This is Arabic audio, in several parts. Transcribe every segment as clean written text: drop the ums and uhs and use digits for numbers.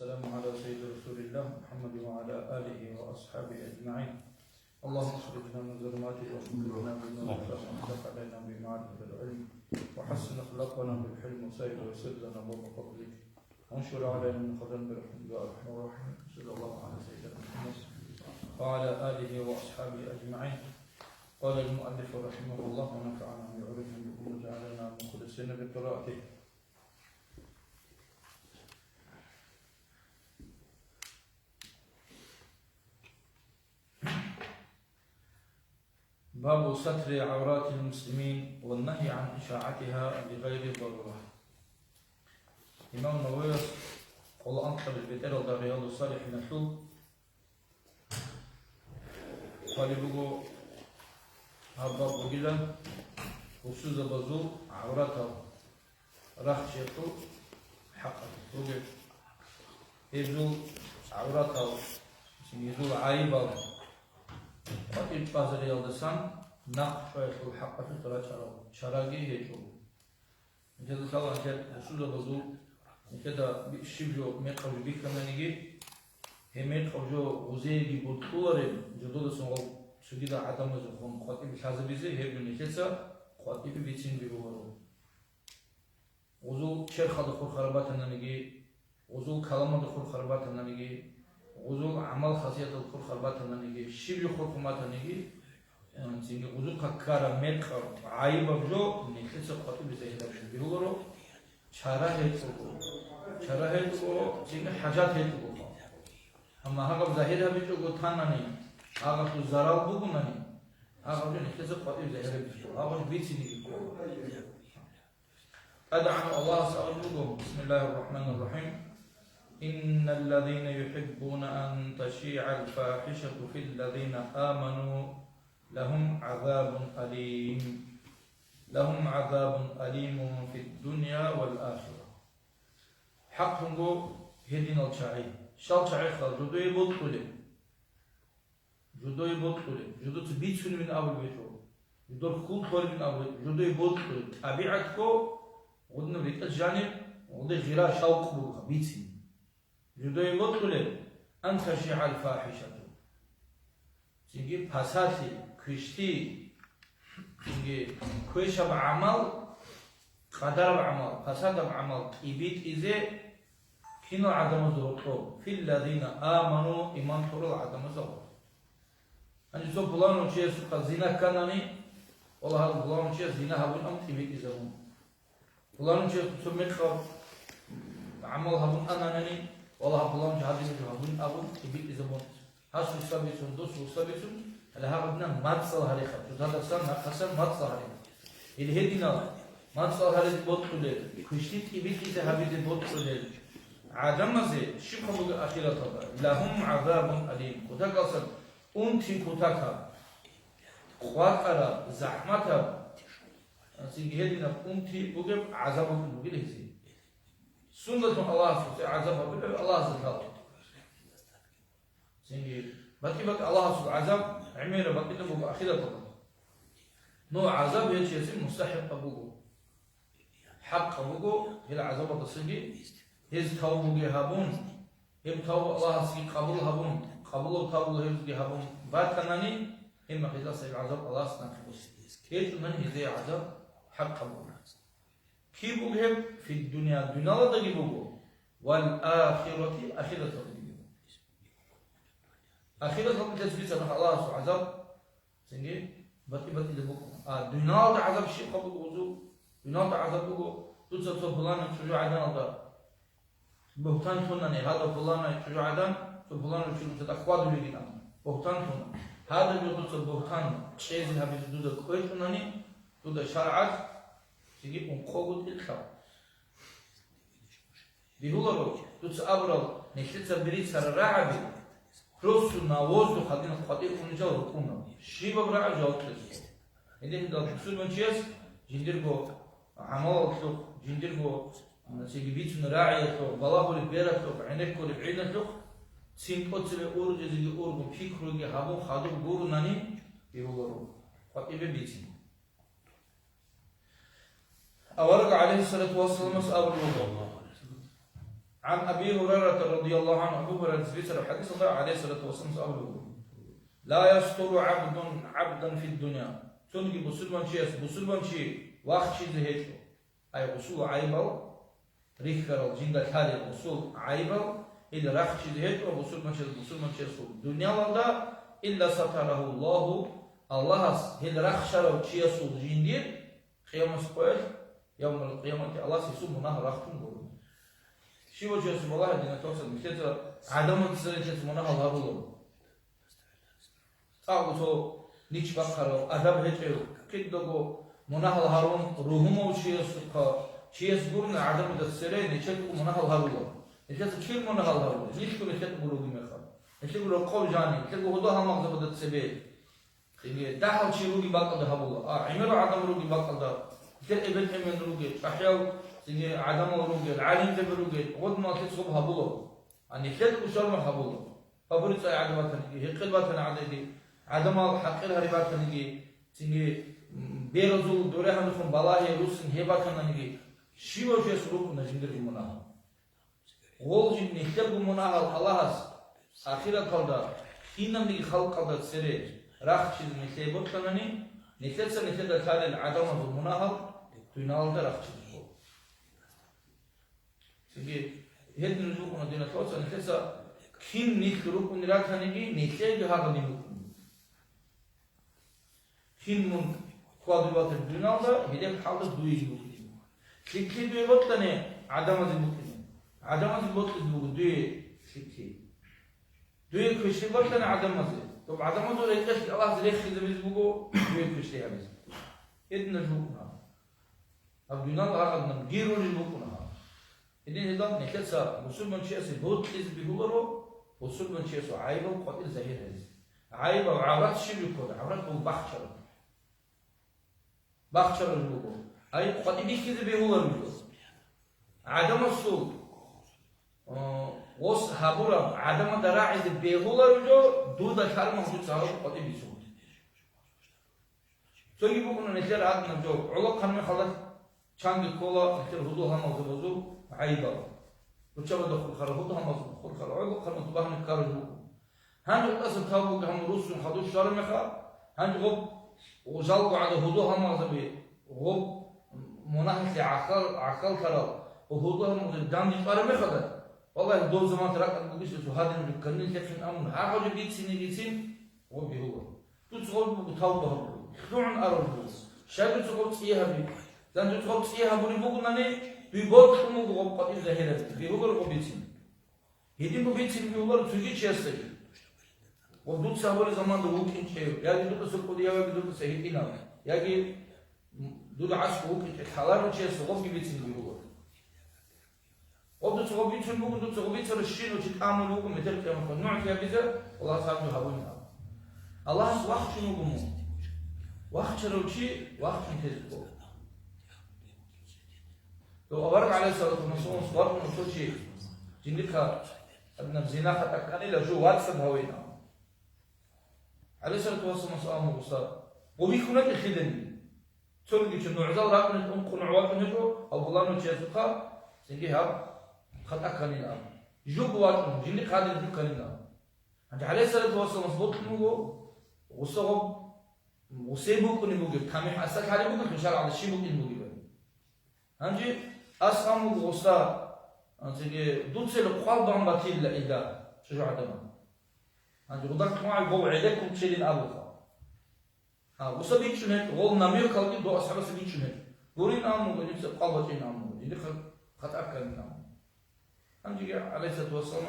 السلام على سيد رسول الله محمد وعلى آله وأصحابه أجمعين. اللهم اخرجنا من ظلمات الوهم بالنور وافتح علينا بمعرفة العلم وحسن أخلاقنا بالحلم وسائر ويسر لنا باب فضلك وانشر علينا من خزائن برحمتك يا أرحم الراحمين. صلى الله على سيدنا محمد وعلى آله وأصحابه أجمعين. قال المؤلف رحمه الله ونفعنا بعلومه وجعلنا مخلصين بقراءته. باب ستر عورات المسلمين والنهي عن إشاعتها بغير ضرورة. إمام النووي قال أنقل البدر ودريال الصالح نحو قال بقو هذا بقيلا وسوز بزو عورته رخشته حقه بقى يزول عورته يزول عيبه وقت بازار يلدسان نقش ويحل حقه ترى شراجي هيجو جد طبعا جد وسوز بزو كده شبجو ميقف بيكمنيجي هميت خرجو وزيجي بطولارين جدول سنغو سجدا عدم زخون خاطي بحازة بيزي هربني كتسا خاطي بيتين بيبورو وزو شر خدخور خربات ننجي وزو كلام دخور خربات ننجي وزو عمل خاصية دخور خربات ننجي شبي خور خمات ننجي تيجي وزو ككارا ميت خر عيب بجو نكتسا خاطي بيزي هربني بيبورو شارع هيتو تيجي حاجات هيتو أما هذا ظاهرها بيجو ثاناني هذا تو زرال بوغناني هذا جو نكتسب قطيب ظاهرها بيجو هذا بيتيني بيجو أدعنا الله سأقول بسم الله الرحمن الرحيم إن الذين يحبون أن تشيع الفاحشة في الذين آمنوا لهم عذاب أليم في الدنيا والآخرة حقهم هدين الشعيب شال شعيخ جدوي بطولي جدو تبيتون من أول بيتو جدو كل خور من أول جدوي بطولي طبيعتكو ودنا بيت الجانب ودي غيرا شوق بوخ بيتين جدوي بطولي أن تشيع الفاحشة تيجي فساتي كشتي تيجي كويشة بعمل قدر بعمل فساد بعمل إبيت إزاي كينو عدم زوجو في الذين آمنوا إيمان تورو عدم زوج. أنا جو بلانو شيء سوكا زنا كناني والله هذا بلانو شيء زنا هبون أم تبيك إزامون. بلانو شيء سوميك خب عمل هبون أناني والله بلانو شيء هذي هبون أبون تبيك إزامون. هاسو سبيسون دوسو سبيسون على هذا بدنا ماتسال هاري خب. شو هذا سان خسر ماتسال هاري. إلى هدينا ماتسال هاري بوت كله. كشتي تبيك إذا هبيد بوت كله. عدم زي شبه أخيرا طبعا لهم عذاب أليم كتاك أصلا أنتي كتاكا قواترا زحمتا سيجي هدينا أنتي بقى عذاب بقى هزي سنة الله سبحانه عذاب بقى الله سبحانه سيجي بقى الله سبحانه عذاب عميرا بقى بقى أخيرا طبعا نوع عذاب هيك يصير مستحق بقى حق بقى هي العذاب تصيجي هز توبه هابون هم توبه الله سي قبول هابون قبول توبه هز هابون بعد كناني هم خذا سي عذاب الله سنخلص كيف من هذا عذاب حق قبول كي بوهم في الدنيا لا تجيبوه والآخرة آخرة تجيبوه آخرة تثبيت أن الله سبحانه عذاب سنجي بتي لبوك الدنيا عذاب شيء قبول وضوء الدنيا عذاب بوه تتصل فلان شجاع عدن الله بهتان ثناني هذا فلان شجاع عدن فلان شجاع تتأخذ بيجينا بهتان ثنا هذا يقول بهتان شيء زين هبي دودا كويس ثناني دودا شرعات تيجي قوة الخاء بيقولوا دوس أبرل نشيط بريد سر رعبي روس ناوز دو خدين خاطر كونجا ركونا شيء ببرع جاوب تلصق إذا هذا بسول من شيء جنديركو عمل تو جنديركو نسيجي بيتون راعي تو بالله لبيرة تو عينك كل بعيدة تو سيمبوت سبي أورج زيجي أورج فيكروجي هابو خادو بورو ناني بيقولوا خاطر بيتين أورق عليه الصلاة والسلام أبو الوضوء عن أبي هريرة رضي الله عنه أبو هريرة بيسر حديث الله عليه الصلاة والسلام أبو لا يستر عبدا في الدنيا تونجي بسلمان شيء وقت شيء هيك أي وصول عيبه ريخر جندا ثالث وصول عيبه إذا راح شيء هيك وصول شيء الدنيا ولا إلا ستره الله هل راح شرو شيء صول جندير قيام سقوط يوم القيامة الله سيسمونه راح تنقول شيء وجه اسم الله دينا توصل مثل عدم السرية اسمونه الهارولو أو نيش بكرو أدب هجرو كدغو مناه الهارون روحهم شيء سقولنا عدم السرية نيشكو مناه الهارولو نيشكو كيل مناه الهارولو نيشكو نيشكو بروجي مخا نيشكو رقم جاني نيشكو هذا هم مغزى السبب إني داخل شيء روجي باقي ده هبولا عمره عدم روجي باقي ده كل ابن من روجي أحياو إني عدم روجي العالم تبي روجي غد ما تصب هبولا أني كل وشر ما هبولا فبرت عدم تنجي هكذا باتنا عددي عدم حقير هربات تنجي تنجي بيرزو دوره هنفهم بالاه روسن هبات تنجي شيء وجه سلوك نجندر المناه غول جن نختار المناه الله آخر قلدا حينما نيجي خلق قلدا سرير راح شيء نختار بطلني نختار ثالث عدم المناه تنال ده راح شيء تنجي هاد نجوكنا دينا توصل نختار كين نختاروك ونراك تنجي نختار هذا نمو كين من قادرات الدنيا ده هيدا حالة دويج بوكين. سكتي دوي بطلنا عدم البوكين. عدم البوكين دوي سكتي. دوي كشتي بطلنا عدم الزي. طب عدم الزي ريكش الله زريخ إذا بيزبوكو دوي كشتي هذا. إدنا جوكنا. أب الدنيا ده أخذنا غيرو جبوكنا. إدين هذا نكسر مسلم شيء سبوت إز بيهولرو مسلم شيء سو عيبه وقتل زهير هذا. عيبه وعورات شيء بيكون عورات بوبخشر. بخشر الجوجو أي قد يديك بيهول الجوجو عدم السوق وص هابورا عدم دراعي بيهول الجوجو دودا شار موجود سارو قد يبيسوق تيجي بكون نشر عدنا جو علق خنم خلاص شانج كولا نشر هدو هم موجودو عيبا وشبه دخل خرا هدو هم موجود خرا علق خنم تباه نكارجو هنجو أصل ثابو هم روس خدوش شار مخا هنجو وجالقوا على هدو هم زبي غب مناهج عقل كرا وهدو هم دام يقارن مخدا والله دول زمان تراك بقولش شو هذا اللي كنا نتكلم عنه هاخذ بيتسين وبي هو تصور بتوبه خلون أرجو شايف تصور فيها بي زين تصور فيها بقول بقول ناني بيبغى كم بقول قطع زهيرة بيبغى لو بيتسين هدي بيتسين بيبغى تيجي شيء ودوت سامر زمان دوت إنشاء يا دوت سكوا ديا يا دوت سهيتنا يا جي دوت عاش هو كي حلال وشيء سقوف بيتسين بيهو ودوت سقوف بيتسين بيهو دوت سقوف بيتسين الشين وتتعامل هو مثل كلام نوع فيها بيزا والله صار يهونها الله وقت شنو بمو وقت شنو شيء وقت نتزكو لو أبرك عليه الصلاة والسلام صور من شيء جندك أبنا بزنا خطأ لجو واتساب هوينا عليه الصلاة والسلام سألنا مصاب وبيكون الخدمة تقول لك إنه عزال رأينا أنكم عوات نجوا أو الله نجازوها سنجيها خطأ كنينا جو بواتهم جنك هذا الجو كنينا أنت عليه الصلاة والسلام مصبوط نجوا وصعب وسيبوك نجوا كامي أساك عليه بوك مشار على الشيء بوك نجوا هنجي أسامو وصا أنتي دوتسي القلب عم بتيل لإدا شجع دمه عند غدار كمان يقول عليكم تشيلين أبوها. وصبيت شنو غول نامير كلبي دو أصحاب صبيت شنو قولين أمو قولين قلبتين أمو اللي خط أكل من أمو. عندي عليه الصلاة والسلام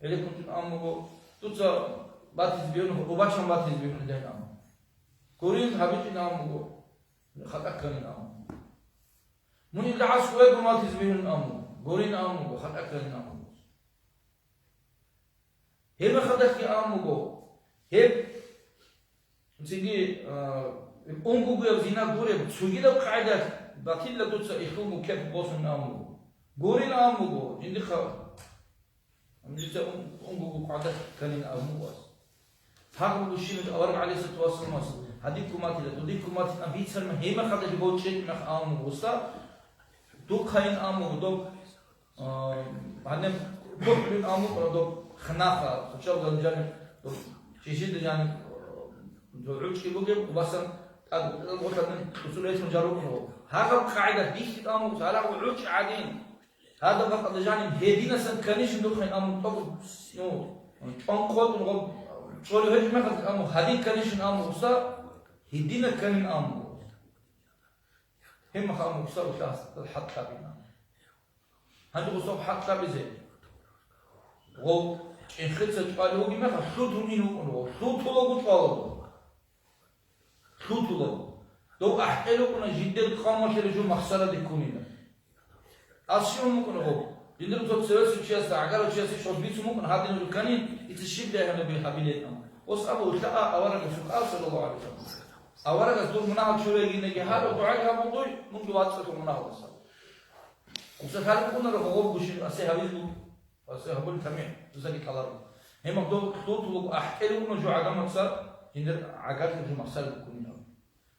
عليكم تن أمو توتا باتيز بيونه وباشم باتيز بيونه ده أمو. قولين حبيتين أمو خط أكل من أمو. من اللي عاشوا يقول باتيز بيونه أمو قولين أمو خط أكل من أمو. هم خدك يا أمو هم تيجي أنكو بيرزينا غوري بتشوجي لو قاعدة باتيل لا دوتس إخوانو كيف بوسن أمو غورين أمو جندي خا أمجد أنكو قاعدة كلين أمو بس هاكو بشيء أورم عليه الصلاة والسلام هديكو ماتي لا تديكو ماتي أبيت سلم هم خدك بوتشيت مخ أمو بوسا دو خاين أمو دو hanem كل أمر برضو خناقة تشغل جانب شيء جانب دوعوش كيبوجي وبسن مثلا وصولات مجربه هذا قاعدة ديش أمر هذا وعوش عادين هذا فقط جانب هدينا سن كنيش ندخل أمر طب نو أنقذ نقول شغل هيك ما قد أمر هدين كنيش أمر وصا هدينا كن أمر هم خامو وصا وشاس الحق بينا هذا وصا حق بيزي و إن خلصت قالوا لي ما خلود منو خلود طلبوا طلبوا خلود طلبوا لو أحتلوا كنا جدا قاموا تلجوا مخسرة ديكونينا أشياء ممكن هو جدا تتصل شيء ساعة شيء شو بيسمو ممكن هذا الكانين يتشبه ده هم بحبيلتنا وصابوا تلاقى أورق السؤال صلى الله عليه وسلم أورق الدور مناهض شو يجينا جهاد ودعاء موضوع ممكن واتساب مناهض الصلاة وسهل كنا رغوب بشيء أسيه بيزو أسيه بقول تمام زكي كلام هم بدو خطوط أحكيلهم إنه جو عدم مقصر جندر عقارب جو مقصر بكوننا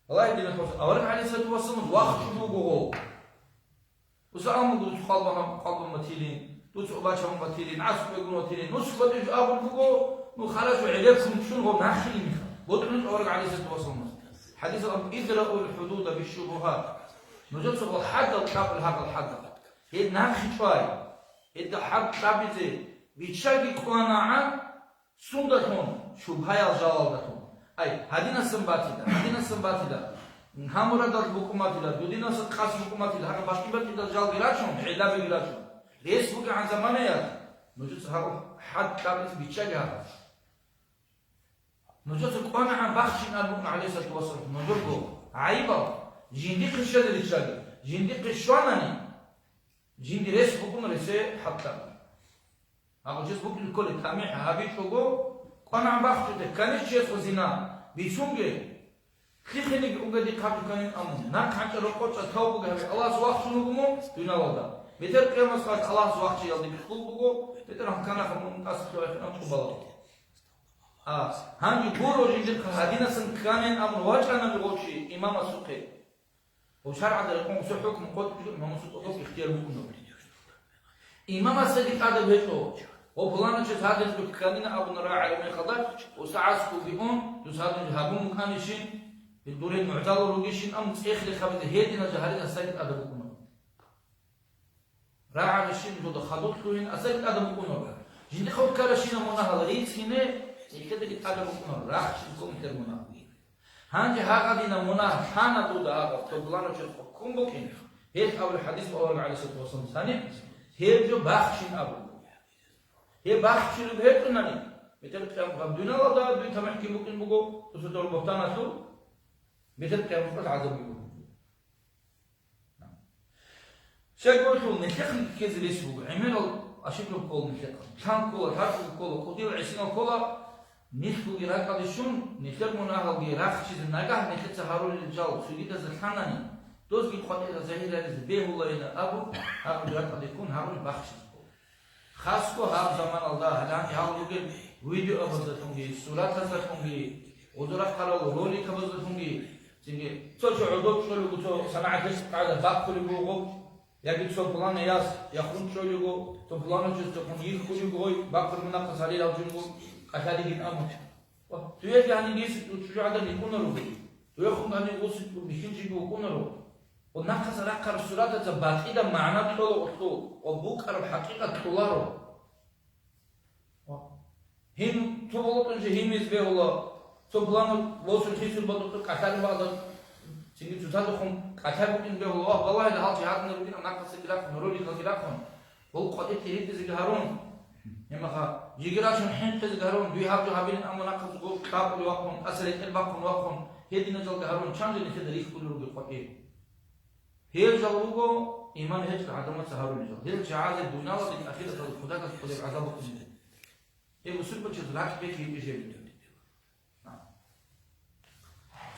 والله يدينا توصل أورق عليه الصلاة والسلام واخد شو بقول وسألهم قلت قلبهم متيلين دوس أباشهم متيلين عصب يقولون متيلين نص بديش أبو الفقو نخلص وعليكم شنو هو ناخلي منها بدرس أورق عليه الصلاة والسلام حديث إذرأوا الحدود بالشبهات نجد سؤال حد الكافر هذا الحد هي ناخي شوي إذا حد تابيزي بيتشاقي قناعة سندتهم شبهة الجلالتهم أي هدينا السنباتي ده همورا داد بكماتي ده دودينا سقاس بكماتي ده هذا باشكي بات إذا جال غيراتهم علا بغيراتهم ليس بك عن زمانية نجد سهل حد تابيزي بيتشاقي هذا نجد قناعة بخشين أبوكم عليه الصلاة والسلام نجد عيبا جندي قشة للشاقي جندي قشواناني جندي ريس بكم ريسي حتى أقول جس بكم الكل تامع هابي شوكو قناع بخشته كانش جس وزنا بيشونجي خيخني بيونجا دي كاتو كانين أمون ناك حتى رقوش أتاو بقى هبي الله سواق شنو بمو دونا ودا بيتر قيامس قال الله سواق شيء يلدي بيخل بقو بيتر هم كنا خمون أسف شوي خنا تقبله هاني بورو جندي هادينا سن كانين أمون واجهنا بقولشي إمام السوقي وشرع ده يكون حكم قد إمام السوقي اختيار بكونه إمام الصديق هذا بيته وفلان شيء هذا الكانين أبو نراء على ما يخضع وسعسكوا بهم تساعدون جهابون مكانشين الدورين معتال وروجيشين أم تأخذ خبز هيدنا جهارين الصديق هذا بكونه راعي الشين جود خدوط لين الصديق هذا بكونه جند خود كارشين منها لريت هنا يكتب هذا بكونه راح شيكم ترمنا هانجي هذا دينا منها حنا تودا هذا تبلانو شيء حكم بكين هيك أول حديث أول عليه الصلاة والسلام ثاني هي جو بخشين أبو هي بخشين بهتناني مثل كلام قبضنا ولا دوي تمحكي ممكن بقو تصدر بطانة شو مثل كلام فقط عذاب يقول شيء قلتوا نتخل كذا ليش بقو عمل أشكل كول نتخل كان كولا تعرف كولا كتير عشرين كولا نتخل جراك هذا شون نتخل مناهل جراك شيء نجاح نتخل سهرول الجو سويدا زخاناني دوز کی خاطر ظاهر از به الله این ابو هم جرات دیکن همون بخش خاص کو هر زمان الله هدان یا لوگ ویدیو ابزتونگی صورت ازتونگی ودرات قرار رولی کبزتونگی چنگی تو چه عدو شلو تو سمعتش قاعده باقول بوغو یا کی تو پلان یاس یا خون شلو تو پلان چه تو خون یک کولی بوغ باقول مناقص علی راجونگو قتادی گین امو تو یه یعنی گیس تو چه عدد نیکون رو تو یه خون هنی وسط بخینجی بوکون رو ونقص رقر الصورات تباقيدا معناه طول وطو وبوكر الحقيقة طولارو هم تبغى تنجي هم يزبه الله تبغى وصل خيسر بدو قتال بعض تيجي تزادهم قتال بين به الله والله إذا هالشيء هذا نريد أن نقص الجراف نرولي الجرافهم هو قد تريد تزجهرون هم خا يجراشون حين تزجهرون بيهابوا هابين أم نقص جو كتاب الوقهم أسرع الباقون وقهم هدي نزل جهرون شان جل تدريس كل رجل قتيل هي جوابه إيمان هيك عدم سهروا الجو هي جعل الدنيا والأخيرة الخدا كخدا العذاب كله هي مسلم بتشتغل بيك يجي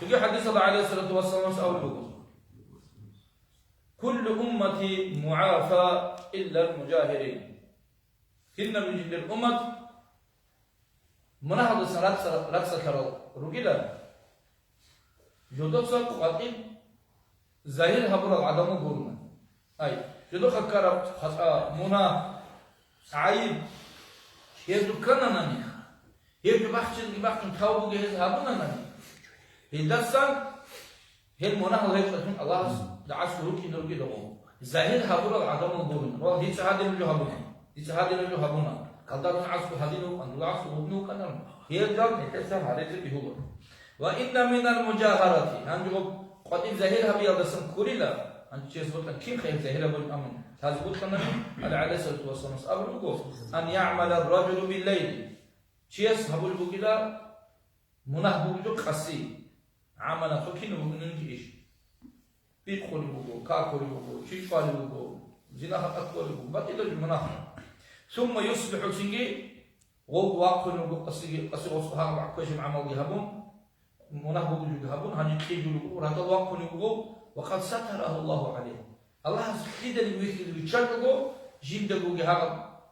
تجي حديث الله عليه الصلاة والسلام أول كل أمتي معافى إلا المجاهرين كنا من جند الأمة منهض رقصة كرال رجلا جودة ساق قاتل ظاهر هبر العدم قرنا أي جدو خكر منا عيب يبدو كنا نني يبدو بحث تاوبو جهز هابونا نني هندسان هل منا الله يفتحون الله دعاس روكي نروكي دعوه زاهد هابونا العدم البوبن والله دي سهادي نجو هابونا دي سهادي نجو هابونا قدرنا عصو هدينو أن العصو هبنو كنا هي الجال نتسم هذا بيهول وإن من المجاهرة هنجو قد زاهد هبي الدسم كوريلا أن تشوفوا كيف خير زاهد هبي الأمن تزبط كنا على الصلاة والسلام أبلغو أن يعمل الرجل بالليل شيس هبول بوكيلا مناه بوكيلو قصي عمل فكين بوكينن كيش بيدخل بوكو كاكوري بوكو شيفالي بوكو زنا أكبر بوكو باتيلو مناه ثم يصبح سنجي وقوقن بوكو قصي وصها وعكوش معمل جهبون مناه بوكيلو جهبون هني تيجوا ورد وقوقن بوكو وقد ستره الله عليه الله سبحانه وتعالى يشجعه جندو جهاب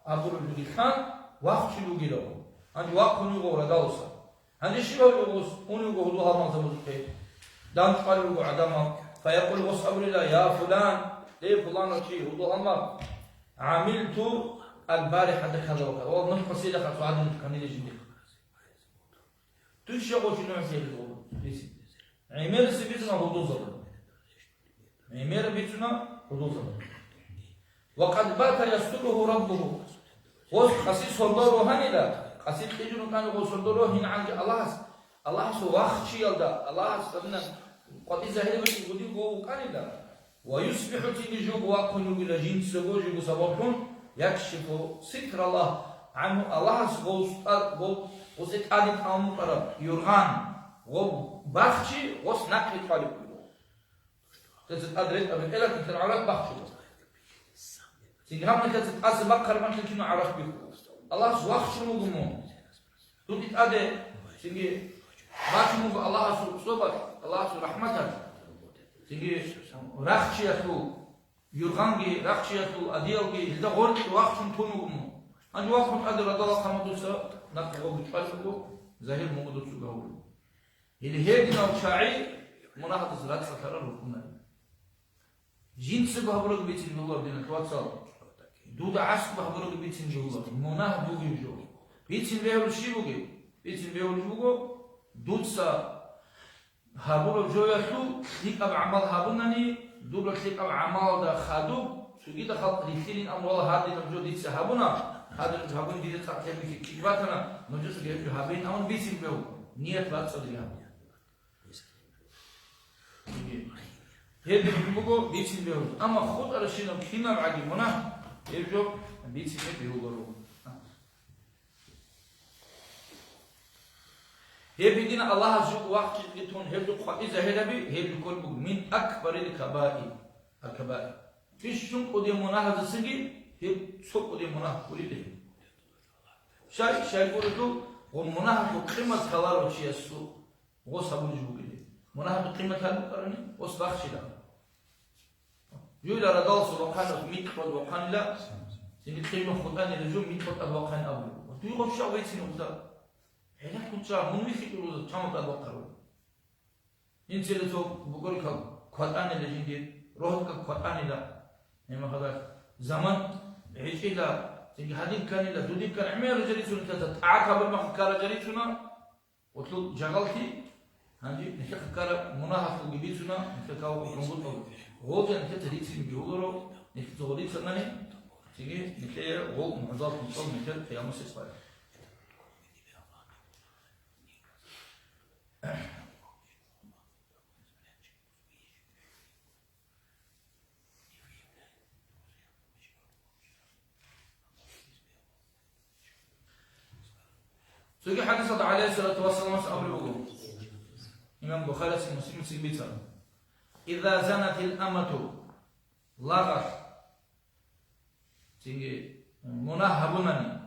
أبور الجديان وقت لوجيله عند وقت نيجو رداوسا عند شيء يقول ونيجو هدوها ما زمزكه دان قالوا عدما فيقول وصبر الله يا فلان ليه فلان شيء هدوها ما عملت البارحة كذا وكذا والله قصيدة خاصة عدم كان يجي تشجعوا شنو يسوي ليس عمل سبيتنا هدوء زبر عمل بيتنا هدوء زبر وقد بات يستره ربه وخصيص صدره هنيدا خصيص تجون كانوا صدره هنا عند الله سو وقت يلدا الله سبحانه قد زهير بيقولي هو كاندا ويصبح تيجوب وقن الى جنس سبوج سببون يكشف ستر الله عنه الله سبحانه وزيت ادي امر يرغان وبخشي وسنقل طالب تزت ادريت ابن الا تتعلق بخشي سيدي هم نكتب أصل بكر ما تكلم عرف بيكو الله سواخ شنو قمون تودي أده سيدي باشمو الله صبر الله رحمته سيدي رخشيته يرغانجي رخشيته أديوجي إذا قلت واخ شنو تونو قمون أنت واخ من أدر الله خمدوسا نقول بتفعله زهير موجود سجاول اللي هي دينا وشاعي مناهضة زرات سكرة ركنا جنس بهبرق بيتين الله دينا توصل دود عشق بهبرق بيتين الله مناه دوغي جو بيتين بيهول شيبوغي بيتين بيهول جوغو دود سا هبرق جو يحلو ليك أب عمل هبناني دول ليك أب عمل ده خادو سجيد خلق ريثين أمر الله هذا نبجو ديت سهبنا هذا نبجو ديت ساعتين كيباتنا نبجو سجيد هبين أمر بيتين بيهول نية بات صدريها هذا بيقولوا بيتين بيهول أما خود على شيء نبكينا بعدي منا يرجو بيتين بيهولوا هي بدينا الله زوج وقت يتون هبدو إذا هذا هبدو كل من أكبر الكبائر فيش شون قديم منا هذا سجي هب سوق قديم منا كله شيء يقولوا ومنا قيمة خلال وشيء السوق وصابون جوجله منا قيمة هذا كرني وصباح شلا يقول رجال سبحانه ميت قد وقان لا سنجد قيمة خدان الرجوم ميت قد وقان أول وتقول شو ويسين وده هنا كنت من ويسين وده كم قد وقان إن سيرته بقول كقدان الرجيم روح كقدان لا يعني هذا زمان عيش لا سنجد هذين كان لا دودين كان عمير جريسون كذا عاقب ما كار جريسونا وتلو جعلتي هنجي نحكي كار مناهف وجبيسونا نحكي كونغول هو كان كتريت بيقولوا نحكي تقولي سناني تيجي نحكي هو معضلات مصاب نحكي في يوم السبت سوي حديث عليه الصلاة والسلام أبو الوجوه إمام بخاري مسلم سيبيتها إذا زنت الأمة لغت تيجي مناهبنني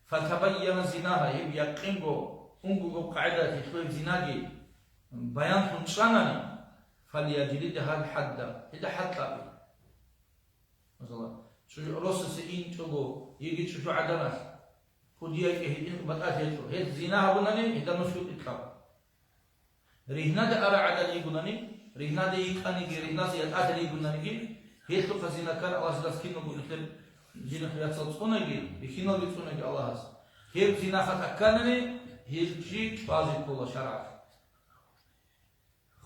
فتبين زناها يقينغو أنغو قاعدة تخوي زناجي بيان تنشانني فليجلدها الحد إذا حتى مثلا شو رأس سئين تقول يجي شو عدنا فديا كهين بتأتي شو هي زناها بنني إذا مسلوك إطلاق رهنا ده أرى عدد يقولني رهنا ده يكاني رهنا سيأتي يقولني هيتو خزينة كان الله سلاس كينو بنخل جينا خيات صلصوناجي بكينو بيصوناجي الله هس هير زينة خط أكانني هير شيء بازي كولا شرع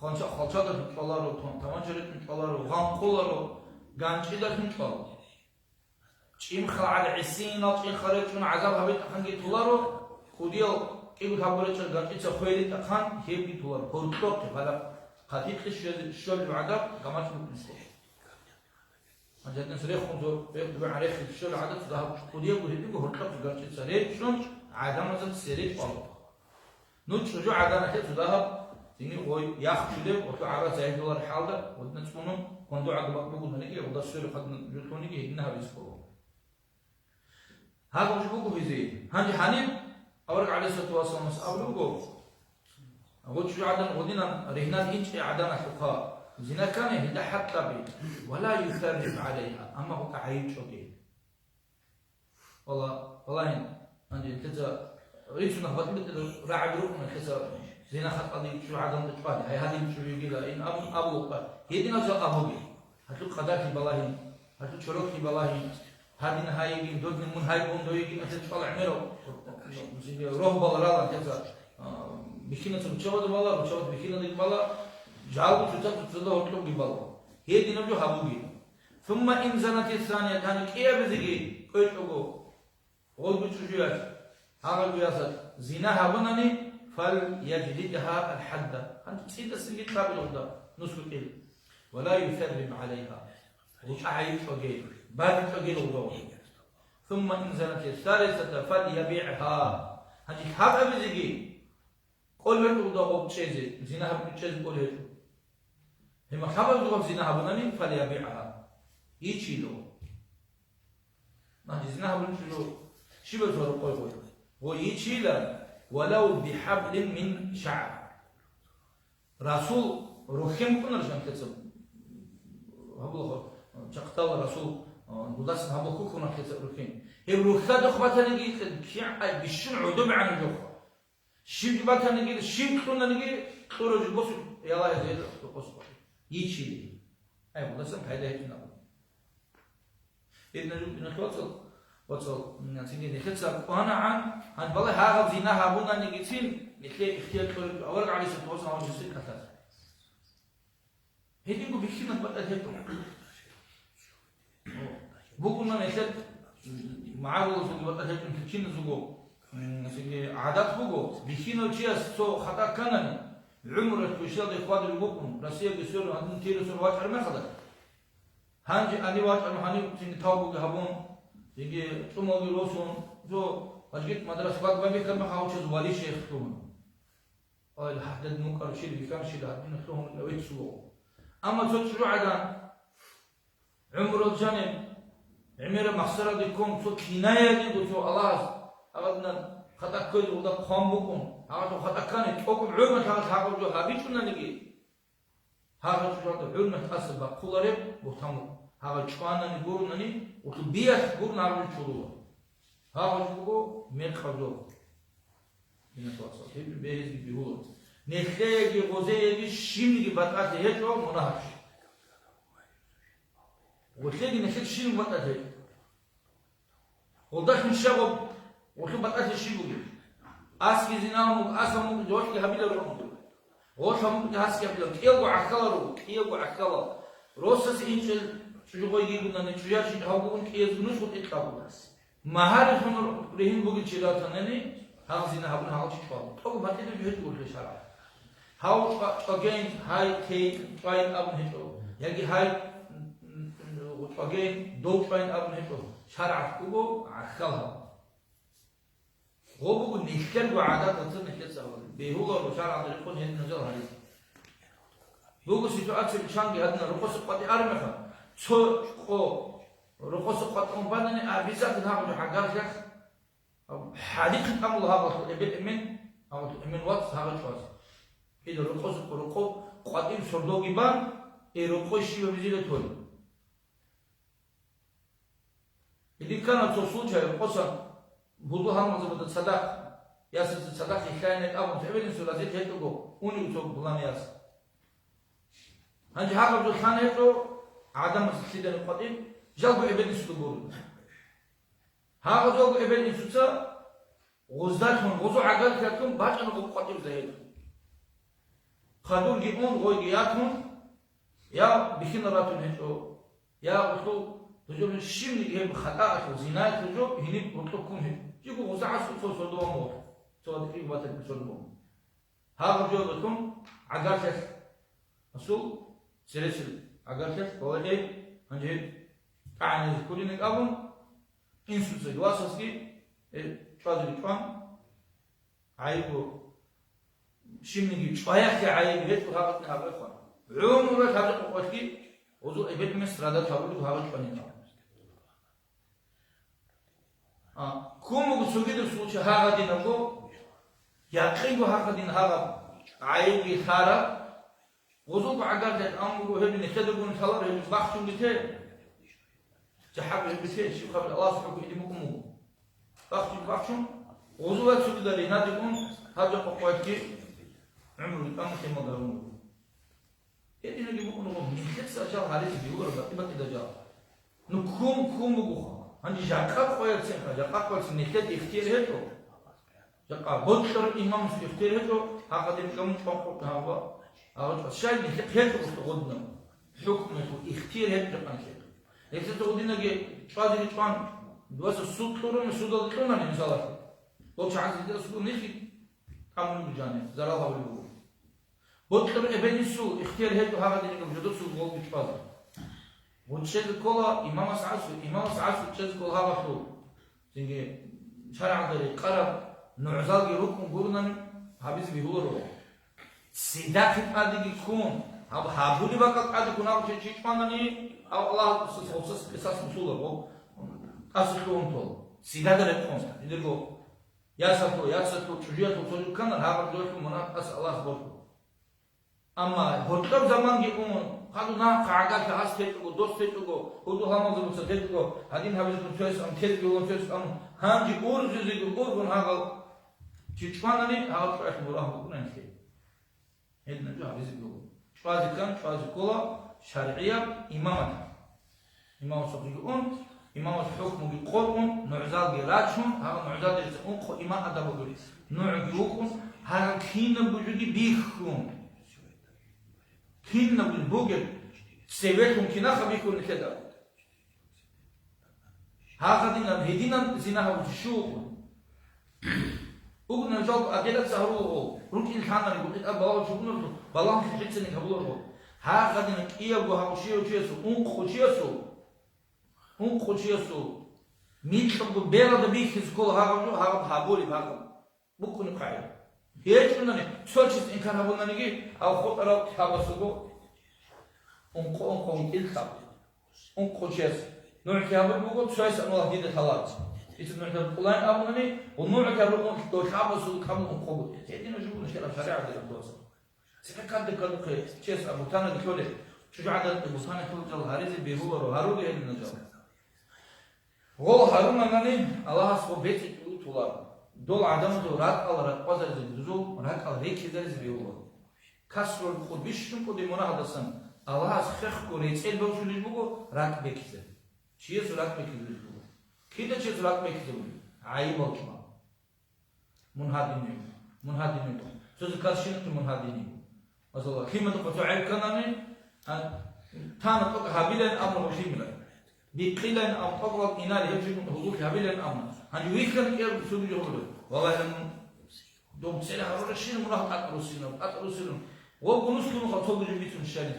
خالصة ده تطلعوا تمانجرة تطلعوا غام كولارو غانشي ده تطلعوا شيم خلع العسين أو شيم خرج من عذاب هبيت خانجي تطلعوا خديو كيف خبرت غانشي تخيل تخان هيبي تطلعوا هرطوك هذا خطيت الشغل بعدك كمان شو بنسوي عشان نسرق خنزور بيبقى عليه الشغل عدد ذهب خديو وهيبي هرطوك غانشي سريع شلون عدم مثلا سريع والله نوتش رجوع عدم كده ذهب تيجي هو ياخذ شده وتعرض زي $1 حالة ودنسونهم كندو عقب بقول هنيجي وده السر قد نجتونيجي إنها بيسكروا هذا مش بقول في زي هني حنيب أورك عليه الصلاة والسلام أقول بقول أقول شو عدم ودينا رهنا إنش عدم حقها زنا كان هدا حتى بي ولا يثرب عليها أما هو كعيب شوكي والله عندي كذا ريتنا خدمت راعي روحنا كذا زينا خط قضي شو عدم تفاهم هاي هذه شو يجي لا إن أبو هيدنا زو أبوي هتلو قداك بلاهين هتلو شروك بلاهين هذين هاي يجي دود من هاي بوم دو يجي مثل شغل عمره روح بالرالا كذا بكينا تبتشود بالا بتشود بكينا ديك بالا جاوب تجاب تزلوا هتلو ببالا هيدنا جو أبوي ثم إن زنت الثانية كان كيا بزيجي كويت أبو هو بتشوفيها هذا بياسر زنا هبناني فليجلدها الحد أنت تسيد السجن قابل وده نسكت ولا يثرب عليها وعيد فقير بعد فقير وضوء ثم إن زنت الثالثة فليبيعها هذه حابة بزيجي قول من وضوء بتشيزي زينها بتشيز قول هيك هم حابة وضوء زينها بناني فليبيعها يشيلو ما زينها بنشيلو شو بتقول قول هو يشيله ولو بحبل من شعر رسول روحهم كنا رجعنا كتب هبلغ شقتال رسول ودرس هبلغ كنا كتب روحهم هم روحات أخواتنا نجي كيع بيشون عدوم عن الجوخ شيب جباتنا نجي شيب كنا نجي خروج بس يلا يزيد بس يشيل أيوة لازم هذا هيك إذا نخلص وصل نتيجة نخلص أنا عن بالله هذا زينة هابونا نجتين نتلاقي اختيار أورق عليه ستوصل على جزء كذا هيك يقول بيكشنا بدأ هيك بقولنا نشد معاه وصل بدأ هيك نتكلم زوجو نسيجي عادات بقول بيكشنا شيء سو خطأ كانني عمر الفشل إخوان البقون رسيا بيصير عندنا تيرو سر واجر ما خدر هانج أني واجر هاني تيجي تابو هابون يجي تموجي روسون جو أجيت مدرسة بعد ما بيكمل خاوش زوالي شيخ تومن أو الحدد نكر شيء بيكمل شيء ده نخلوهم لو يتسووا أما تشرو عدن عمر الجانب عمر محصرة ديكم تو كناية دي تو الله أردنا خطأ كل وده قام بكم هذا خطأ كان توكم عمر هذا جو هابيتنا نجي هذا جو عمر أصل بقولارب بتمو هذا شوانا نقول نني وتبيع نقول نعمل شروع هذا جو من خدو من التواصل هي بيهز بيهود نخلي غزية شيم بتاعت هيجو مناهش وتلاقي نخلي شيم بتاعت هيج وضح من شغب وتلو بتاعت الشيم أسكي زنام أسمو جوش كهبيل الرمل وشام كهاسكي هبيل كيلو عكلا روسس إنشل شو يجيبون أن تجارش هاوون كيس نوش قد إتقابل مهارة هم رهين بقول شيء تاني هذا زين هابون هاو تشوال تو ما تدري جهد قول لشارع هاو again high take trying up هيتو يجي high again do trying up هيتو شارع كوبو عخلها هو بقول نشكل وعادات تصير نشكل سوا بيهوغا وشارع تلقون هين نزل هاي بقول سيتواتسي بشانجي هذنا رقص قدي أرمخا شو رقص قد أمبانني أبيزا تنهاجو حجاجك حديقة أمر هذا البيت من أو من وقت هذا شوز إذا رقص قديم سردوغي بان رقص شيء بزيادة تقول إذا كانت تصوصها رقصا بدوها مزبوط الصدق ياسر الصدق يخاينك أبو تعبين سلازيت هيتوغو أوني وتوغ بلان ياس هنجي هذا جو خان هيتو عدم السيدان القديم جالبو إبن سلبور ها غزو إبن سوسا غزداتهم غزو عقل كاتهم باش أنا بقدم زهيد خدون جيبون غويجياتهم يا بخين راتون هجو يا غزو تجو من الشمل يجيب خطأت وزنات تجو هني بطلقكم هن يجو غزو عسو صدوا موت سوى دقيق باتك بسلمون ها غزو بكم عقل كاس أصول سلسل عقل كاس بوجه هنجيب أعني كلنا قابون إنسوس الواسطي شاذ الكلام عيبو شمني شوية كعيب هيك وهذا هذا الكلام عمره هذا قوتي وزو إبد مصر هذا ثابت وهذا الكلام كم بسويد السوتش هذا دينكو يقين وهذا دين هذا عيب يثارا وزو بعقل ده أمره هذي نكدبون ثالر هذي بخشون بيته جحب بيته شو خبر الله سبحانه يديمكم بخشون وزوات سويد اللي ناديكم هذا قوتي عمره الأمر كما قالوا يعني نجيب نقول من خمسة أشهر هذه بيقولوا بقى كده جاء نكوم بقوها عندي جاكا قوية سنة جاكا قوية سنة كده اختيار هذا جاكا بطل إمام اختيار هذا هذا يمكن تفهم هذا الشيء اللي هذا بتقولنا حكمه اختيار هذا جاكا كده لكن تقولين نجي فاضي يطعن بس الصوت تورم الصوت ده تورم يعني مثلا لو شعر زي ده الصوت نيجي كامل بجانب زرعه بالبول بطل ابن يسوع اختيار هذا هذا اللي موجود في الجول بتفاضل وتشيز كولا إمام سعد تشيز كولا هذا هو تيجي شرع ده قرب نعزال يروكم قولنا حبيز بيهورو سيدك هذا يكون هذا حابولي بقى هذا يكون أو شيء فانني أو الله سوسس قصص مسؤول هو أسكتهم طول سيدك ده يكون يدركوا يا ساتو تجيه توصل كان هذا دول منا أسأل الله سبحانه أما هتلر زمان يكون هذا قاعدة كهاس تيجو دوست تيجو هدو هم زلمة تيجو هذين هذين تنتهي أم تيجو تنتهي أم هانجي أورج زيجو أورجون هذا تيجوانني هذا تروح مراه بكون شيء هذا نجوا هذا زيجو شواز كولا شرعية إمام صديقون إمام الحكم بقولهم نعزال جراتهم هذا نعزال جراتهم خو إمام هذا بقول نعجوكم هذا كين بوجودي بيخهم كين بالبوجل سويتهم كنا خبيكون كذا هذا هدينا زينها وتشوف وقلنا جوك أجلت سهروه ركين كانوا يقول أبغى شوفنا بالله في حتة نقبله هذا إيه وها وشيء خوشيسو ميتلو بيرد بيخ سكول هذا حابولي هذا بكون قاعد هيك إنني سوتشيس إن كان هبونا نيجي أو خطرة حبسوكو أنكو إلتا أنكو شيس نوع كابل بقول شويس أنو هديد ثلاث إذا نوع كابلين أبونني ونوع كابل دو حبسوك كم أنكو هذي نجيبون نشيل شريعة دي الدوسة سكان دكتور كي شيس أبو تانا دكتور شو عدد أبو تانا كل جل هاريزي بيهورو هارودي هذي نجار هو هارون أنني الله سبحانه بيتي تولار دول عدم دو رات على رات قزر زبزو رات على ريك زر زبيهو كسر الخود بيشتم كودي مناهدسن الله خخ كوريت ال بوشليش بوكو رات بيكزر چيز رات بيكزر بوكو كيدا چيز رات بيكزر عيب الكما منهادين سوز كارشين منهادين مثلا كيما تقطع عيب كناني تانا تقطع هابيلن امر وشيملا بقيلن أم قبض إنال يجب حضور هابيلن أم هن يويكن يرب سوي جهود والله لما دوم سنة هرول الشين مناه أتروسينهم وبنوس كانوا خطوب جبيتون الشارع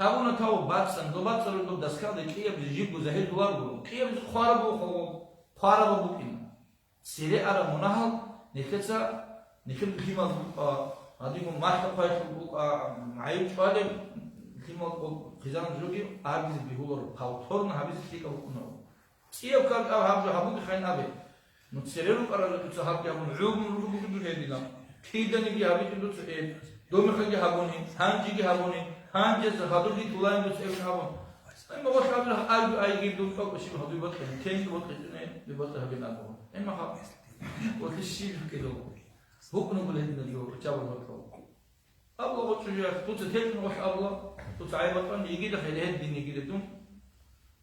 هاونا تاو باتسن دو باتسن دو دسكال كيه بيجيبو زهيد دولار بولو كيه بيجيب خاربو بوكين سيري أرى مناه نكتسا نكتب كيما هذيكم ماشطة قايت معيب شوالي كيما خزان جوجي أبيز بيهولر خاوتورنا هابيز فيك أو كنا إيه وكان هابو بخين أبي نتسيرلو كارا تسحب يابون عوم بيهدينا كيدا نيجي هابي تندو تسحب دوم خنجي هابوني هانجي هابوني هانجي زهادو دي تولاين دو تسحب هابون إما بس هابي أي جيب دوم فوق بشيء هادو يبغى تين يبغى تجني يبغى هابي نابون إما هاب وكشيء كده هو كنا بقول هذي نجوا تجاوب مرتو أبلا وتشجع توت تهل نروح أبلا توت عيبة طن يجي ده خير هدين يجي ده تون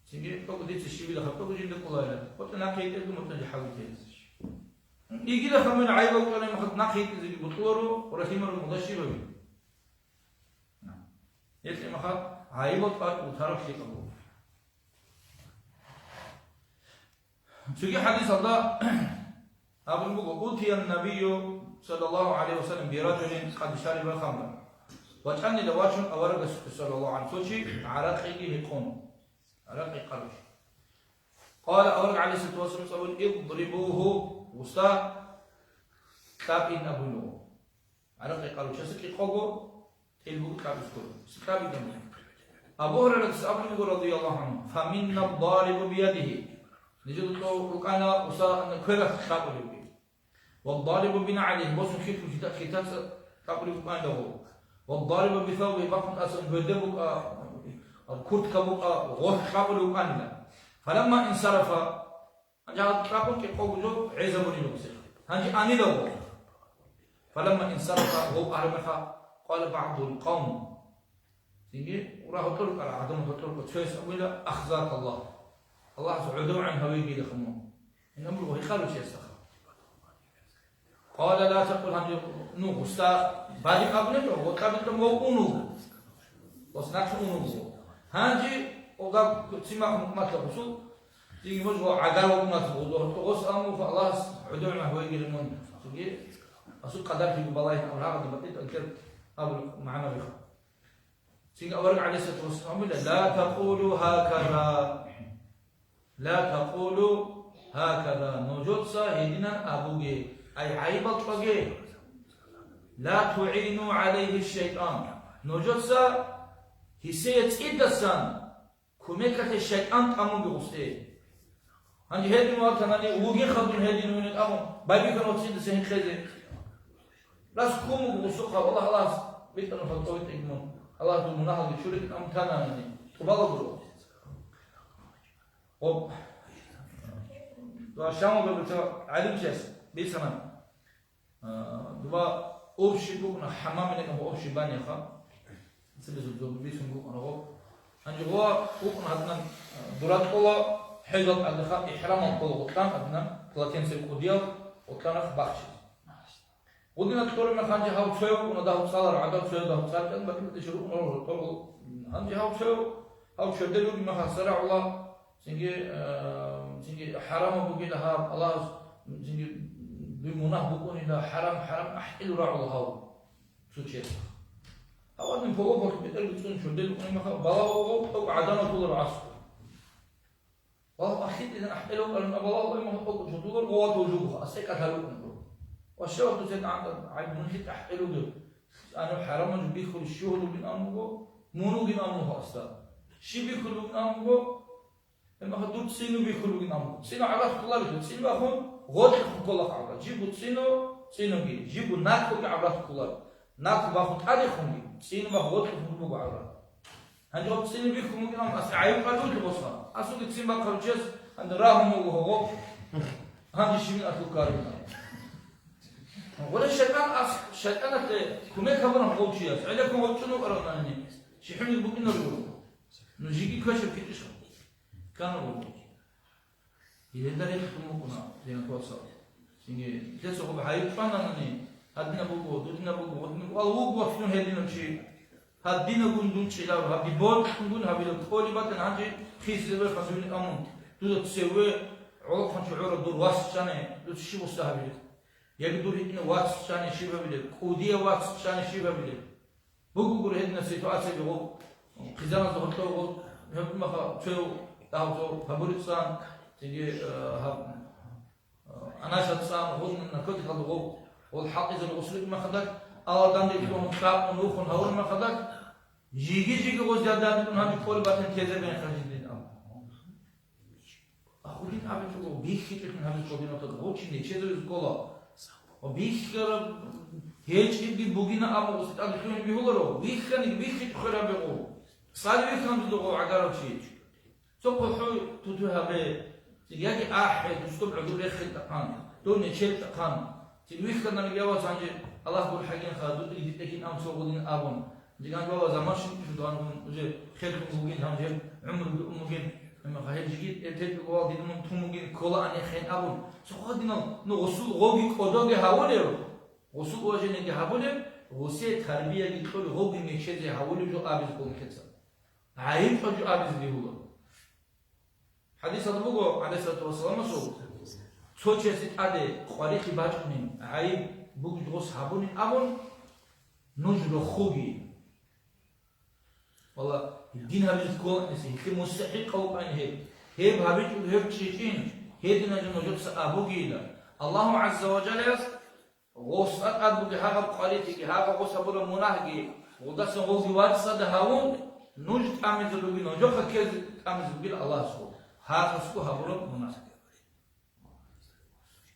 سيجي فوق ديت الشيء ده خطوة جند كلها قلت ناقيت إدم وتنجحوا تيز يجي ده خمن عيبة وطن ما خد ناقيت زي بطوره ورحيم المضشي ببي يتلي ما خد عيبة وتعرف شيء قبول سيجي حديث الله أبن بقول أوتي النبي صلى الله عليه وسلم برجل قد شرب الخمر وكان لواجن أورق صلى الله عليه وسلم عرقه يكون عرقه قرش قال أورق عليه الصلاة والسلام اضربوه وستا كابين أبنوه عرقه قرش سكي قوغو تلبو كابس كله سكابي دمه أبو هريرة رضي الله عنه فمنا الضارب بيده نجد له كان وسا كره كابلي والضارب بنا عليه بوس كيف كتاب كابلي كان له والضارب بثوبه بقى أصلا بدبك الكرت كبك غوح كابلي كان له فلما انصرف جاء كابل كقوله عزم لنفسه هنجي أني له فلما انصرف هو أرمخ قال بعض القوم تيجي وراح طرق على عدم طرق تفيس أولا أخزاك الله الله سعودوا عن هويجي لخمون إن أمره يخالو شيء سخر قال لا تقول هم نو غستا بعد قبل هو قبل تم هو نو بس نحن نو هانجي وقا تسمع ما تقصو تيجي مجوا عقارو ما تقولوا تقص أمو فالله سعودوا عن هويجي لمن تيجي أسوق قدر في بالله أمر هذا بديت أنكر قبل معنا بخ تيجي أورق عليه الصلاة والسلام لا تقولوا هكذا لا تقولوا هكذا نوجد ساهدنا أبوجي أي عيبة بجي لا تعينوا عليه الشيطان نوجد سا هسيت إدسان كمكة الشيطان تأمون بغسته هنجي هذه ما تناني وجي خدون هذه من الأمم باقي كانوا تصيد سهين خزي راس كومو بغسوخها والله الله بيتنا فالطويت إجمون الله دون مناهض شريك أم تناني تبالغوا خب شامو بلوتا علم شاس بيسمان دوا أوبشي بوكنا حمام لك هو أوبشي باني خا سبز الزوج بيسون بوكنا هو أنجي هو بوكنا هذنا دورات كلا حجاب أدخا إحرام كلا وطن هذنا 30 سيكوديال وطن أخبارش ودينا تقولنا خانجي هاو شيء وندا هاو صار عدد شيء ده صار كان بكرة تشرب نور طول خانجي هاو شيء دلوا بما خسر الله سنجي حرام بقي لها الله سنجي بمناه بكون إلى حرام أحل راعو الله شو شيء أول من فوق بتقول بتكون شو دل كوني مخا بالله أو عدنا طول العصر والله أخير إذا أحله قال بالله ما هو شو طول قوة وجوبها أسيك أثلوكم والشباب تزيد عند عيب من هيك أحله ده أنا حرام بيدخل الشهر بين أمره منو بين أمره أصلا شي بيدخل بين أمره لما خدوا تسينو بيخلوا جنامو تسينو عرف كلها بيخلوا تسينو أخون غوت كلها عرف جيبوا تسينو جي جيبوا ناكو عرف كلها ناكو باخد هذا خوني تسينو باخد خوني عرف هنجوا تسينو بيخلوا جنامو أسعيو قالوا تبصنا أسوق تسينو باخد جس عند راهم وهو هنجي شيء من أكل كارينا ولا الشيطان كم خبرنا خوتشيا عليكم وتشنو قررنا نني شيء حلو بقولنا له نجيكي كشف كتير كانوا إذا دريت كموكنا زين توصل سيني تسوق بحياة فنانني هدينا بوجو دودنا بوجو والله بوجو شنو هدينا شيء هدينا كندون شيء لا هدي بول كندون هبي الكولي باتن عندي خيس زبر خسرني أمم تود تسوي عرف عن شعور الدور واس شانه تود شيء مستهبل يقدر هنا واس شانه شيء ببلي كودية واس شانه شيء ببلي بوجو كره هدنا سيتواسي بيجو خزانة زهرتو هم ما خا شو تاوتو فابوريتسان تيجي أنا شخصاً هون نكتة هذا هو الحق إذا الأسلوب ما خدك أول دم يكون مخاط ونوخن هون ما خدك جيجي وزيادة من هذه كل باتن كذا بين خارجين أخوين أبي شو بيخي تكون هذه كلنا تقول شيء نشيد الكلا وبيخ كرب هيج إبدي بوجينا أبو وسط أدي كلهم بيهولرو بيخي تخرب بيقول صار بيخهم تدقوا عقارب شيء سوق حول تدوها به تيجي أحد تستبع دور يخل تقان دون يشيل تقان تلويخ كنا نجاوب سانجي الله يقول حاجين خادو لكن أم سوغدين أبون جيكان جوا زمان شو دوانهم وجه خيركم ممكن هم جه عمر ممكن أما خير جيد تيجي جوا دينهم توم ممكن كلا أني خين أبون سوغدين نو غسول غوبي كودوغي هاولير غسول وجه نجي هاولير غسيل تربية يدخل غوبي ميشيزي هاولير جو أبيز بوم كتسا عيب جو أبيز بيهولا حديث أبوه عليه الصلاة والسلام سو سوتشيسيت أدي خارقي باجمين عيب بوك جوس هابوني أبون نجرو خوجي والله الدين هابيز كون نسي كي مستحق أو أن هيب هابيج وهيب تشيشين هيدنا جنوجك سأبوكي لا الله عز وجل غوس أدبوكي هاغب قاليتي هاغب غوس هابولا مناهجي ودس غوزي واجسد هاون نجد أمز لوبي نجوك كيز أمز لوبي الله سو هاغب سكو هابولا مناهجي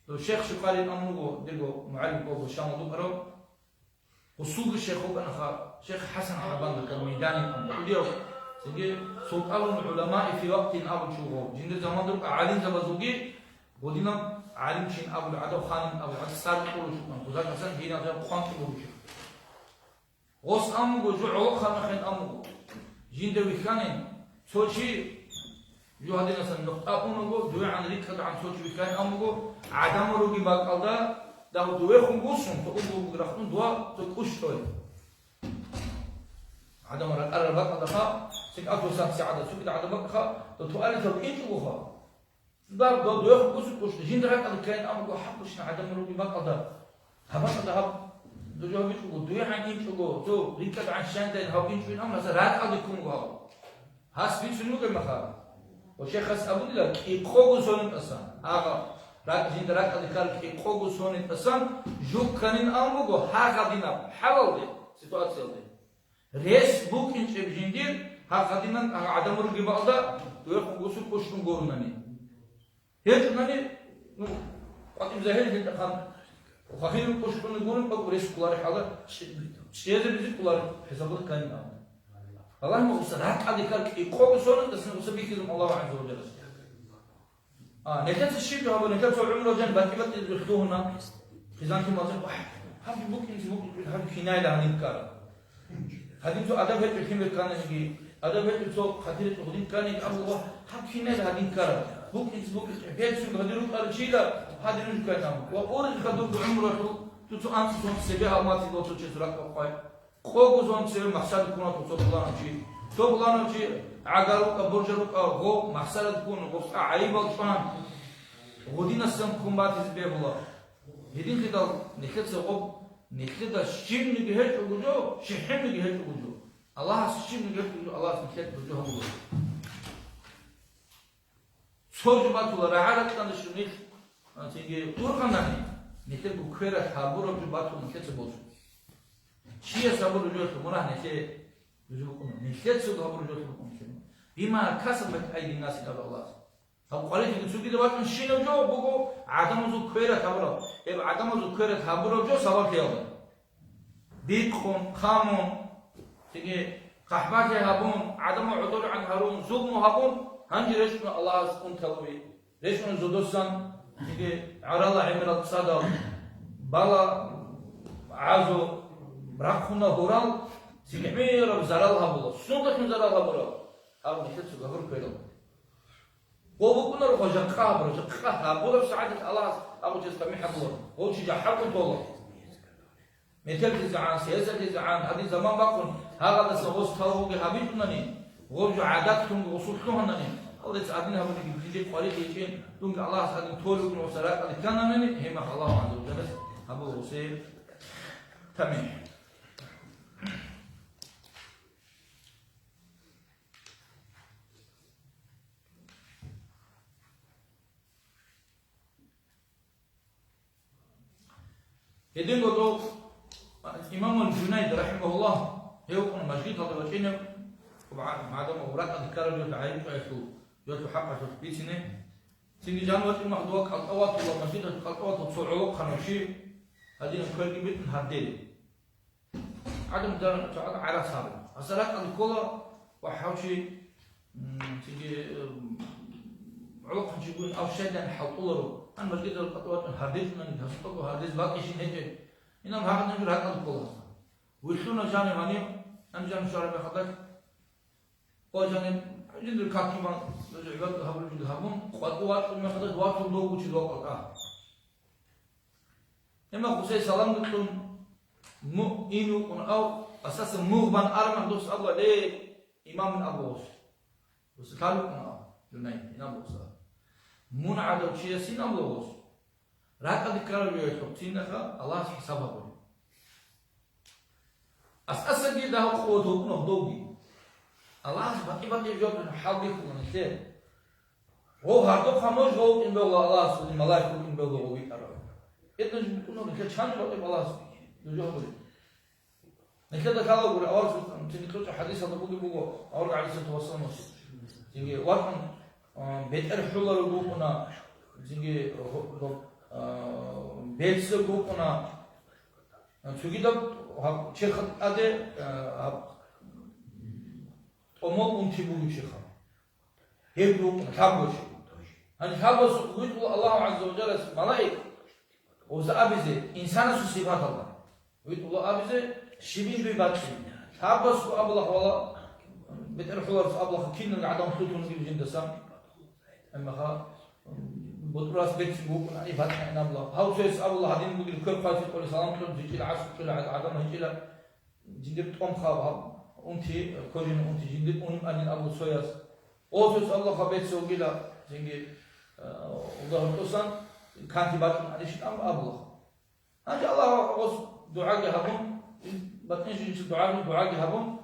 لو الشيخ شقالي أمنو ديرو معلم كوبو شامو دوبرو وسوق الشيخ هو أنا شيخ حسن حبان كان ميداني أمنو سيجي سلطان العلماء في وقت أبو شوغو جند زمان دوك عالم زبازوجي ودينا عالم شين أبو العدو خانم أبو العدو سابق كله شكرا وذاك حسن هنا جاب خان كله شكرا غص أمو جو خان خين أمو جند ويخانين سوتشي جو هذه مثلا نقطة أمو دوي عن ريك عن سوتشي ويخان أمو عدم روجي باقالدا ده دوي خنقوسهم تقولوا برختون دوا تقوش توي عدم رقر باقالدا خا سك أكو ساعة سوق ده عدم باق خا تتوالي تبقين شو خا ده دوي خنقوس كوش جين رك على كائن أمو حقوش عدم روجي باقالدا هباقالدا هب دوي بيشو دوي عن إيش شو تو ريك عن شان ده هبين شو أمو مثلا رات على كم خا هاس بيشنو كم خا وشيخ خس أبو الله يقوغو سونن أصلا هذا راك جين راك أذكر يقوغو سونن أصلا جو كانين أمبوغو هذا دينا حلال ده سيتواتسيل ده ريس بوك إنش بجندير هذا دينا عدم رجع بعدا يقوغو سو كوشتون غورناني هيك ناني قاتم زهير جنت خان وخير كوشتون غورن بقى ريس كلار حالا شيء ده بيجي كلار حسابك كانين الله ما وصلت أذكر يقوغو سونن أصلا وسبيكهم الله عز وجل نكتة الشيء هو نكتة عمره جن باتي يخدوهنا خزان كم أصلا هذا ممكن هذا كناية لهذه الكار هذه تو أدب هيك كم كان يجي أدب هيك تو خطيرة تقولين كان يجي الله هذا كناية لهذه الكار ممكن هيك شو هذا روك الشيء هذا روك كلام وأورد خدوه بعمره تو أنت تون سبعة ما تقول تو تشترك وقاي خوجو زون سبع مقصد كنا تو بلان شيء تو بلان شيء عقلك برجرك غو مقصد تكون غو عيب الشان غدينا السم كومبات زبيب الله هدين كده نكتة غو نكتة شيم نجهل وجو شحن نجهل وجو الله شيم نجهل وجو الله نكتة وجو هم وجو سوج باتولا رعالة كنا شنيخ تيجي توركنا نكتة بكرة حابور وجو باتو نكتة بوجو شيء سبب وجو تمرة نكتة وجو كنا نكتة سوق حابور وجو تمرة بما كسبت أيدي الناس إلى الله أو قالت إن سوقي دبات من شيء نجوا بقو عدم ذكرة خبره إب عدم ذكرة خبره جو سبب كياله ديكون خامون تيجي قحبات هابون عدم عدول عن هارون زوج مهابون هنجي رشون الله سكون تلوي رشون زودوسان تيجي عرالة عمرة صادق بالا عزو بركونا هورال تيجي ميرا بزرال هابولا سونك من زرال هابولا أو نحس بغفر كيلو وبكون روح جقابر جقها بولا سعادة الله أو تستمع حبور هو شيء جحر طول مثل تزعان سياسة تزعان هذه زمان بكون هذا السووس ثروه جهابيتناني غرج عاداتهم وصولهم هناني الله يساعدنا هم اللي بيجي قريب يجين دونك الله سعدنا تولوا من وسراء اللي كان هناني هم الله عز وجل أبو حسين تمام يدين قدو إمام الجنيد رحمه الله يوقن مجيد هذا وشينه وبعد عدم أوراد أذكار جو تعيش جو حق تثبيتنا سيدي جانوات المحدوك الأوات والله مجيد الأوات تصعوك خنوشي هذين كل جبت هديل عدم دار تعال على صابر أصلاً الكل وحوشي سيدي علاقة جبون أو شيء حطوله أنا مسجد القطوات من حديث من هسقط حديث باقي شيء نجى إنهم هذا نجور هذا الكل ويشلون جاني ماني أنا جاني شارع بخطك وجاني جد الكاكي ما عباد هبل جد هبون قطوات من خطك وات لو وش لو قطع إما خصوصي سلام قلتون مو إنو أو أساس مغبن أرمى دوس الله ليه إمام من أبوس بس كانوا جناين إمام بوس من عدو شيء سين أبوس راك أذكر اليوم سينك الله حسابه أساس جدا هو قوته نهضوي الله سبحانه يجوب من حاضر من الخير هو هذا خموش هو إن بالله الله سبحانه ملاك إن بالله هو يكرر إذا نقول لك كم وقت الله يجوب نكذا كلا يقول أول تنكرت حديث هذا بقول أول عليه الصلاة والسلام زين واحد بيت الحلول يقولنا زين بيت سيقولنا شو شيخ أده أمور أنتبهوا شيخ هيبرو كابوش أن كابوش يقول الله عز وجل ملائكة وزابيزه إنسان صفات الله يقول الله أبيزه شبين بباتين كابوش أبلغ ولا بترحوا أبلغ كين العدم خلطون في الجند سام أما خا بطراس بيت بوكنا أي باتنا إن أبلغ هاو شيء أبلغ هذين بقول كل قاتل كل سلام كل جيل عشر كل عدم هجيلا جندب توم خاب أنتي كوجين أنتي جندب أنم أنين أبو سوياس أو شيء أبلغ خبيت سوغيلا زينجي الله توسان كان في باتنا أديش أم أبلغ هذا الله وص دعاء جهبون باتنش جنس دعاء جهبون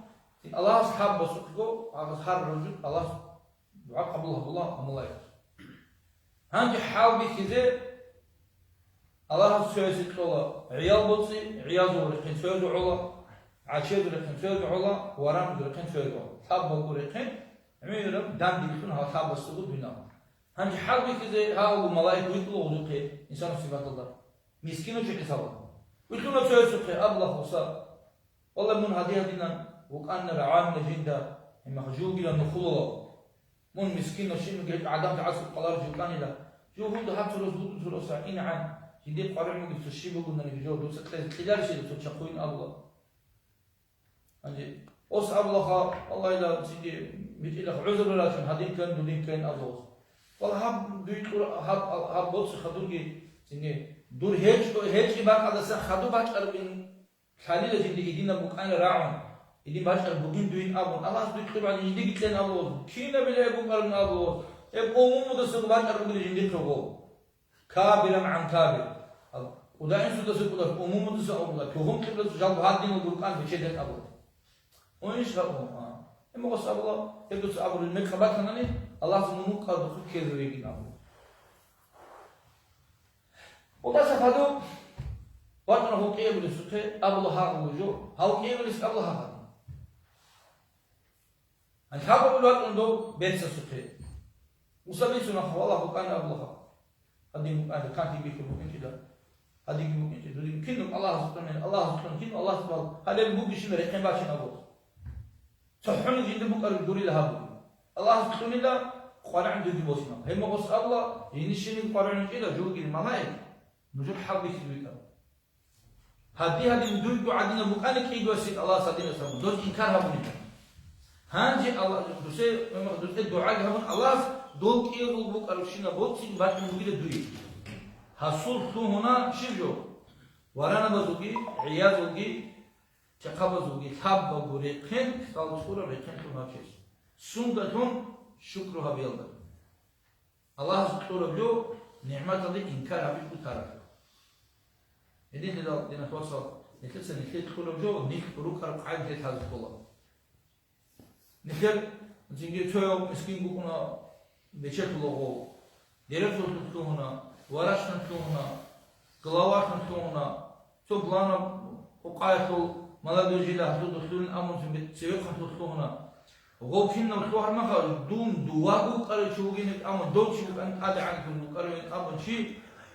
الله سبحانه وتعالى على سبحانه الرجل الله دعاء قبلها الله الله هانجي حال بكذا الله سويت الله عيال بطسي عيال ورقين سويت الله عشيد ورقين سويت الله ورام ورقين سويت الله حب ورقين عميرم دم ديكون ها حب السقوط بينهم هانجي حال بكذا هاو ملائكة يطلعوا ورقين إنسان صفات الله مسكين وجه حسابه يطلعوا سويت الله وصار والله من هذه دينا وكأن رعان جدا إما خجوج إلى النخلة من مسكين وشيء من عدم تعصب قلار جوكان إلى جو هم ده حتى رزق رزق إن عن جديد قرر من قصة الشيء بقولنا نجوا دوس خلال شيء دوس تشقين الله أنجي أوس الله الله إلى سيدي بيجي لك عذر ولا شن هذين كان دولين كان الله والله هب دويت هب بوس خدوجي سيني دور هيج يبقى هذا سخ خدو باش أربين خليل جدي إدينا بكان راعون إدين باش أربين دوين أبون الله دويت طبعا جدي قلت لنا الله كينا بلا أبو قرن الله أبومو مدرسة باش أربين جدي كرو كابر عن كابر وده إن سودا سودا أبومو مدرسة أبولا كهم كبر جاب هادين البركان بشدة أبو وإيش هذا إما قص أبولا يدرس أبو المكبات هناني الله سبحانه قد خكر رجيم أبو وده سفادو وأنا هو كيف يلسقي أبولا هاق وجو هاو كيف يلسق أبولا هاق أن هاق أبولا عنده بيت سسقي وسبي سنة والله بكان أبولا هذه مكان كان تبي كم كده هذه ممكن كده كنوا الله سبحانه كنوا الله سبحانه هذا البوك شيء مريكان باشين أبوه صحون جند بوك الدوري لهابو الله سبحانه لا قارع عنده دبوسنا هم قص الله ينشين قارع عنده جوج الملائكة نجور حرب يسويها هذه ندور عدنا مكان كي يوسف الله سبحانه وتعالى دور إنكار هبوني هانجي الله دوسه مما دوسه دعاء هبون الله دول كي بوك أرشينا بوك سين بعد مقيل دوي حصول تو هنا شيء ورانا بزوجي عياذ زوجي شقاب زوجي ثاب بقولي خن سالسورة ركن كنا كيس سندتهم شكرها بيلدا الله سبحانه بلو نعمة هذه إنكار هبي كتارا إذن لنا توصل نكسر نكسر كل جو نكبروا كرقعين في هذا الله نكسر زينجي تويو مسكين بكونا بيشت لغو ديرك تلتو هنا ورش تلتو هنا قلاوات تلتو هنا شو بلانا وقايتو ملادو جيلا هتو دخلون أمون سيوك تلتو هنا وغوكين نلتو هرمخا دوم دواغو قرر شوغينك أمون دول شوك أنت هذا عنكم قرر أمون شيء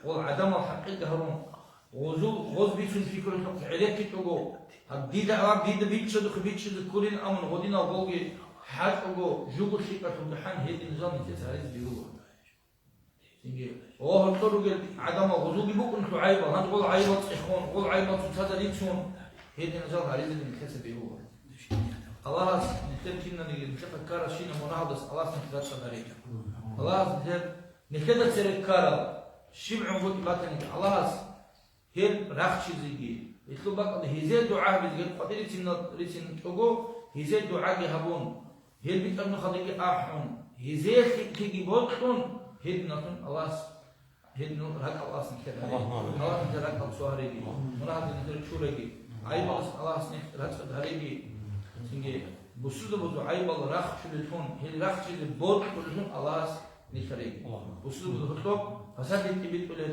والعدم الحقيقة هرون غوز بيشون فكرة عليك تلقو هبديدا عرب ديدا بيتشد كلين أمون غدينا وغوغي حاج أقول جوجو شيكا تمتحن هي النظام يتسارع بيروه سنجي أوه الطرق عدم غزوج بكون عيبة هنقول عيبة إخوان قول عيبة هذا ليتشون هيدا نزار عليه اللي نتحسب هو الله نتكلم نتفق كارا شيء مناهض الله نتفق عليه الله نتكلم سير كارا شبع وقت باتني الله هل راح شيء يطلب بقى هزيد دعاء بيجي قدري ريسن توجو هزيد دعاء جهبون هل بيتأمن خليك أحون هزيد كي بوتون هل نتون الله هل نو رك الله سنكر الله نتر رك بسواريجي مناهض نتر شوريجي عيب الله سنك رك هريجي سنجي بسود بدو عيب الله راح شلتون هل راح شل بوت كلهم الله نكريجي بسود بدو خطب فساد التبيت ولا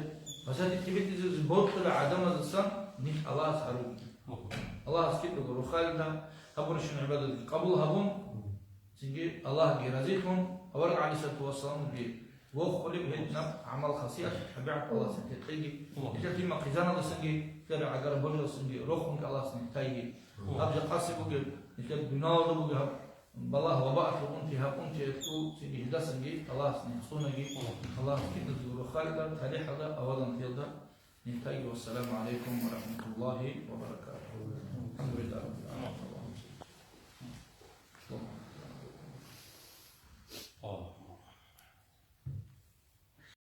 فساد التبيت إذا بوت كل عدم الزسان نك الله سعرو الله سكت له خالدا أبورش عبادة قبول هبون سنجي الله جرازيهم أورق عليه الصلاة والسلام بي وخلي بهنا عمل خاصية حبيعك الله سنتيجي إذا في مقيزان الله سنجي كذا عقار برجل سنجي روحهم الله سنتيجي أبجى قاسي بقول إذا بنال بقول بالله وباء فأنتها تو سنجي هذا سنجي الله سنحصونجي الله سكت له خالدا هذه هذا أولا تيدا ننتهي والسلام عليكم ورحمة الله وبركاته الحمد لله رب العالمين